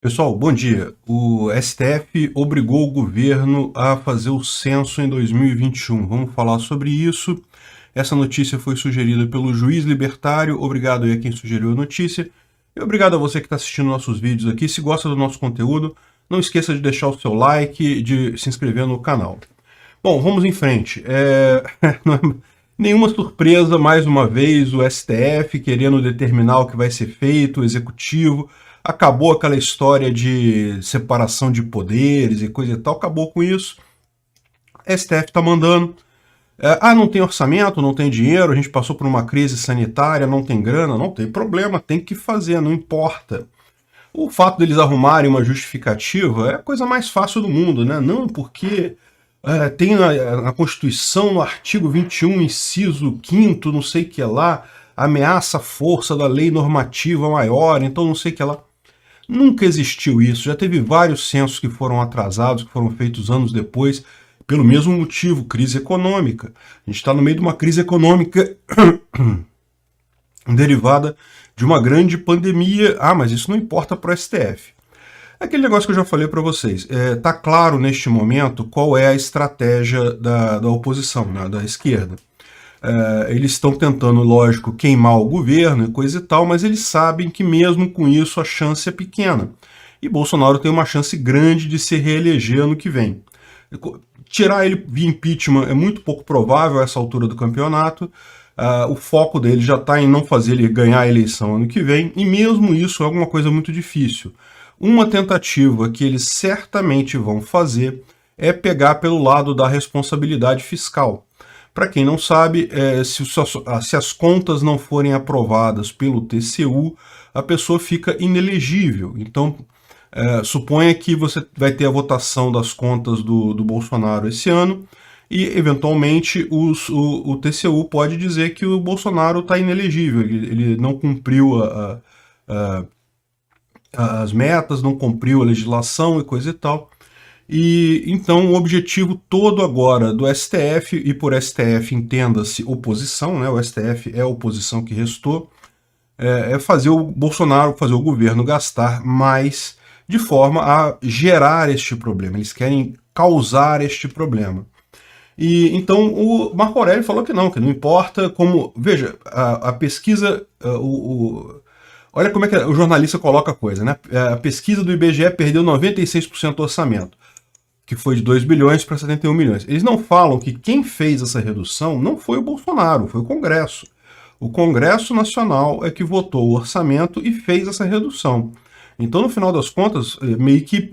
Pessoal, bom dia. O STF obrigou o governo a fazer o censo em 2021. Vamos falar sobre isso. Essa notícia foi sugerida pelo Juiz Libertário. Obrigado aí a quem sugeriu a notícia. E obrigado a você que está assistindo nossos vídeos aqui. Se gosta do nosso conteúdo, não esqueça de deixar o seu like, de se inscrever no canal. Bom, vamos em frente. Não é nenhuma surpresa, mais uma vez, o STF querendo determinar o que vai ser feito, o executivo. Acabou aquela história de separação de poderes e coisa e tal, acabou com isso. STF está mandando. Não tem orçamento, não tem dinheiro, a gente passou por uma crise sanitária, não tem grana, não tem problema, tem que fazer, não importa. O fato deles arrumarem uma justificativa é a coisa mais fácil do mundo, né? Não, porque tem na Constituição, no artigo 21, inciso 5º, não sei o que lá, ameaça a força da lei normativa maior, então não sei o que lá. Nunca existiu isso, já teve vários censos que foram atrasados, que foram feitos anos depois, pelo mesmo motivo, crise econômica. A gente está no meio de uma crise econômica derivada de uma grande pandemia. Mas isso não importa para o STF. Aquele negócio que eu já falei para vocês, está claro neste momento qual é a estratégia da oposição, né, da esquerda. Eles estão tentando, lógico, queimar o governo e coisa e tal, mas eles sabem que mesmo com isso a chance é pequena. E Bolsonaro tem uma chance grande de se reeleger ano que vem. Tirar ele via impeachment é muito pouco provável a essa altura do campeonato. O foco dele já está em não fazer ele ganhar a eleição ano que vem, e mesmo isso é alguma coisa muito difícil. Uma tentativa que eles certamente vão fazer é pegar pelo lado da responsabilidade fiscal. Para quem não sabe, se as contas não forem aprovadas pelo TCU, a pessoa fica inelegível. Então, suponha que você vai ter a votação das contas do Bolsonaro esse ano e, eventualmente, o TCU pode dizer que o Bolsonaro está inelegível, ele não cumpriu as metas, não cumpriu a legislação e coisa e tal. E então o objetivo todo agora do STF, e por STF entenda-se oposição, né? O STF é a oposição que restou, é fazer o Bolsonaro, fazer o governo gastar mais de forma a gerar este problema. Eles querem causar este problema. E então o Marco Aurélio falou que não importa como... Veja, a pesquisa... olha como é que o jornalista coloca a coisa, né? A pesquisa do IBGE perdeu 96% do orçamento, que foi de 2 bilhões para 71 milhões. Eles não falam que quem fez essa redução não foi o Bolsonaro, foi o Congresso. O Congresso Nacional é que votou o orçamento e fez essa redução. Então, no final das contas, meio que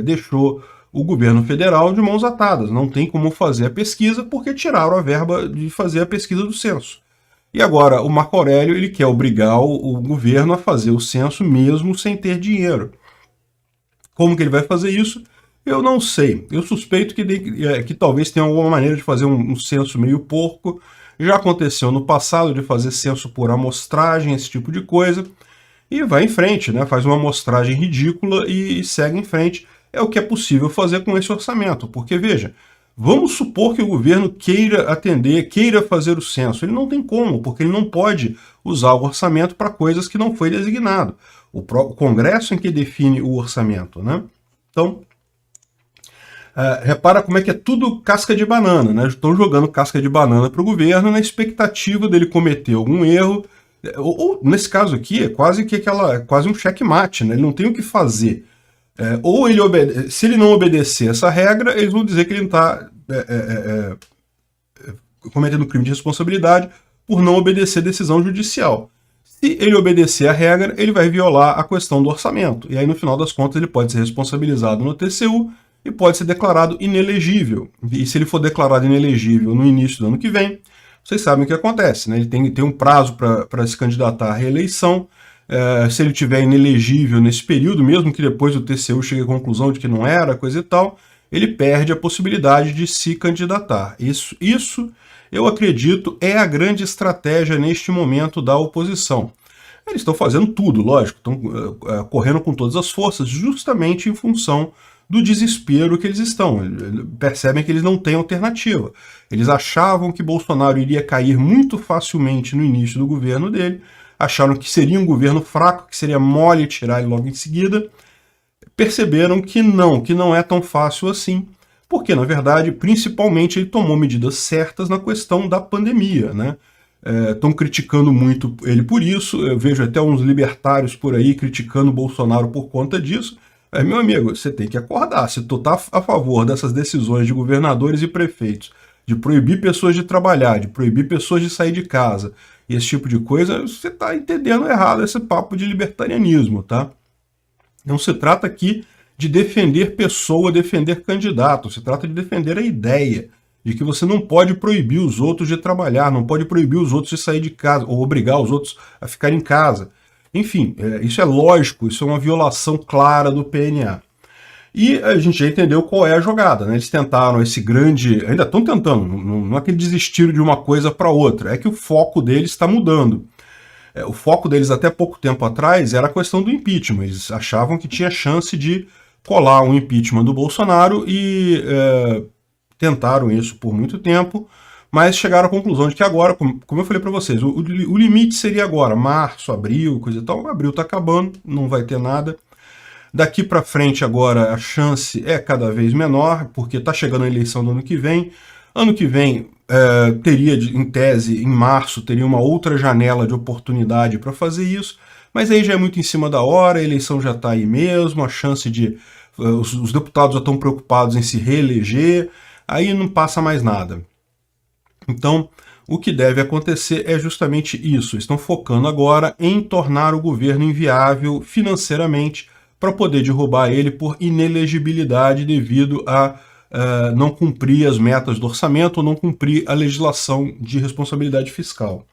deixou o governo federal de mãos atadas. Não tem como fazer a pesquisa porque tiraram a verba de fazer a pesquisa do censo. E agora, o Marco Aurélio ele quer obrigar o governo a fazer o censo mesmo sem ter dinheiro. Como que ele vai fazer isso? Eu não sei. Eu suspeito que talvez tenha alguma maneira de fazer um censo meio porco. Já aconteceu no passado de fazer censo por amostragem, esse tipo de coisa. E vai em frente, né? Faz uma amostragem ridícula e segue em frente. É o que é possível fazer com esse orçamento. Porque, veja, vamos supor que o governo queira atender, queira fazer o censo. Ele não tem como, porque ele não pode usar o orçamento para coisas que não foi designado. O Congresso em que define o orçamento, né? Então... repara como é que é tudo casca de banana, né? Estão jogando casca de banana para o governo na expectativa dele cometer algum erro, ou nesse caso aqui é quase um checkmate, né? Ele não tem o que fazer. Ou se ele não obedecer essa regra, eles vão dizer que ele está cometendo crime de responsabilidade por não obedecer decisão judicial. Se ele obedecer a regra, ele vai violar a questão do orçamento. E aí, no final das contas, ele pode ser responsabilizado no TCU e pode ser declarado inelegível. E se ele for declarado inelegível no início do ano que vem, vocês sabem o que acontece, né? Ele tem um prazo para se candidatar à reeleição. Se ele tiver inelegível nesse período, mesmo que depois o TCU chegue à conclusão de que não era, coisa e tal, ele perde a possibilidade de se candidatar. Isso eu acredito, é a grande estratégia neste momento da oposição. Eles estão fazendo tudo, lógico, estão correndo com todas as forças, justamente em função do desespero que eles estão. Percebem que eles não têm alternativa. Eles achavam que Bolsonaro iria cair muito facilmente no início do governo dele, acharam que seria um governo fraco, que seria mole tirar ele logo em seguida. perceberam que não é tão fácil assim, porque, na verdade, principalmente ele tomou medidas certas na questão da pandemia, né? Estão criticando muito ele por isso, eu vejo até uns libertários por aí criticando o Bolsonaro por conta disso. Meu amigo, você tem que acordar. Se tu tá a favor dessas decisões de governadores e prefeitos, de proibir pessoas de trabalhar, de proibir pessoas de sair de casa, e esse tipo de coisa, você tá entendendo errado esse papo de libertarianismo, tá? Não se trata aqui de defender pessoa, defender candidato, se trata de defender a ideia de que você não pode proibir os outros de trabalhar, não pode proibir os outros de sair de casa, ou obrigar os outros a ficar em casa. Enfim, isso é lógico, isso é uma violação clara do PNA. E a gente já entendeu qual é a jogada, né? Eles tentaram esse grande... Ainda estão tentando, não é que eles desistiram de uma coisa para outra, é que o foco deles está mudando. O foco deles até pouco tempo atrás era a questão do impeachment. Eles achavam que tinha chance de colar um impeachment do Bolsonaro e tentaram isso por muito tempo, mas chegaram à conclusão de que agora, como eu falei para vocês, o limite seria agora, março, abril, coisa e tal. Abril está acabando, não vai ter nada. Daqui para frente agora a chance é cada vez menor, porque está chegando a eleição do ano que vem. Ano que vem teria, em tese, em março, teria uma outra janela de oportunidade para fazer isso, mas aí já é muito em cima da hora, a eleição já está aí mesmo, a chance de... os deputados já estão preocupados em se reeleger, aí não passa mais nada. Então, o que deve acontecer é justamente isso. Estão focando agora em tornar o governo inviável financeiramente para poder derrubar ele por inelegibilidade devido a não cumprir as metas do orçamento ou não cumprir a legislação de responsabilidade fiscal.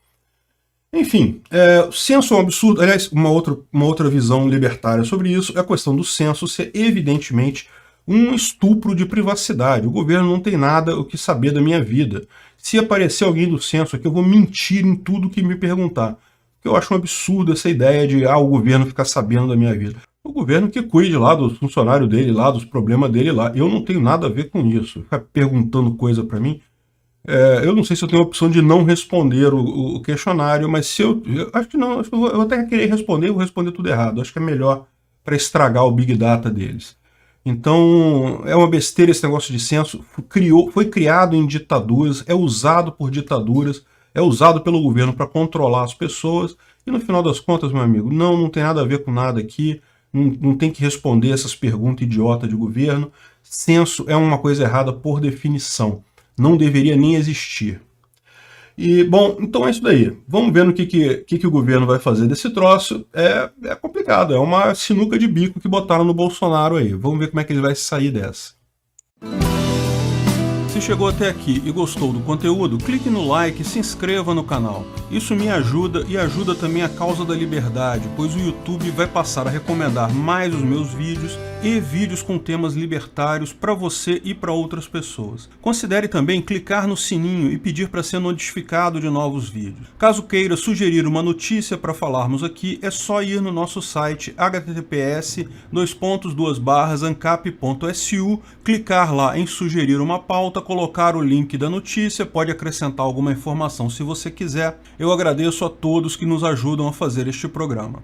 Enfim, o censo é um absurdo. Aliás, uma outra visão libertária sobre isso é a questão do censo ser evidentemente um estupro de privacidade. O governo não tem nada o que saber da minha vida. Se aparecer alguém do censo aqui, eu vou mentir em tudo que me perguntar. Porque eu acho um absurdo essa ideia de o governo ficar sabendo da minha vida. O governo que cuide lá dos funcionários dele lá, dos problemas dele lá. Eu não tenho nada a ver com isso. Ficar perguntando coisa para mim. Eu não sei se eu tenho a opção de não responder o questionário, mas se eu acho que não, acho que eu vou até querer responder, eu vou responder tudo errado. Acho que é melhor para estragar o Big Data deles. Então, é uma besteira esse negócio de censo, foi criado em ditaduras, é usado por ditaduras, é usado pelo governo para controlar as pessoas, e no final das contas, meu amigo, não tem nada a ver com nada aqui, não tem que responder essas perguntas idiotas de governo. Censo é uma coisa errada por definição, não deveria nem existir. E, bom, então é isso daí. Vamos ver no que o governo vai fazer desse troço. É complicado, é uma sinuca de bico que botaram no Bolsonaro aí. Vamos ver como é que ele vai sair dessa. Se chegou até aqui e gostou do conteúdo, clique no like e se inscreva no canal. Isso me ajuda e ajuda também a causa da liberdade, pois o YouTube vai passar a recomendar mais os meus vídeos e vídeos com temas libertários para você e para outras pessoas. Considere também clicar no sininho e pedir para ser notificado de novos vídeos. Caso queira sugerir uma notícia para falarmos aqui, é só ir no nosso site https://ancap.su, clicar lá em sugerir uma pauta, colocar o link da notícia, pode acrescentar alguma informação se você quiser. Eu agradeço a todos que nos ajudam a fazer este programa.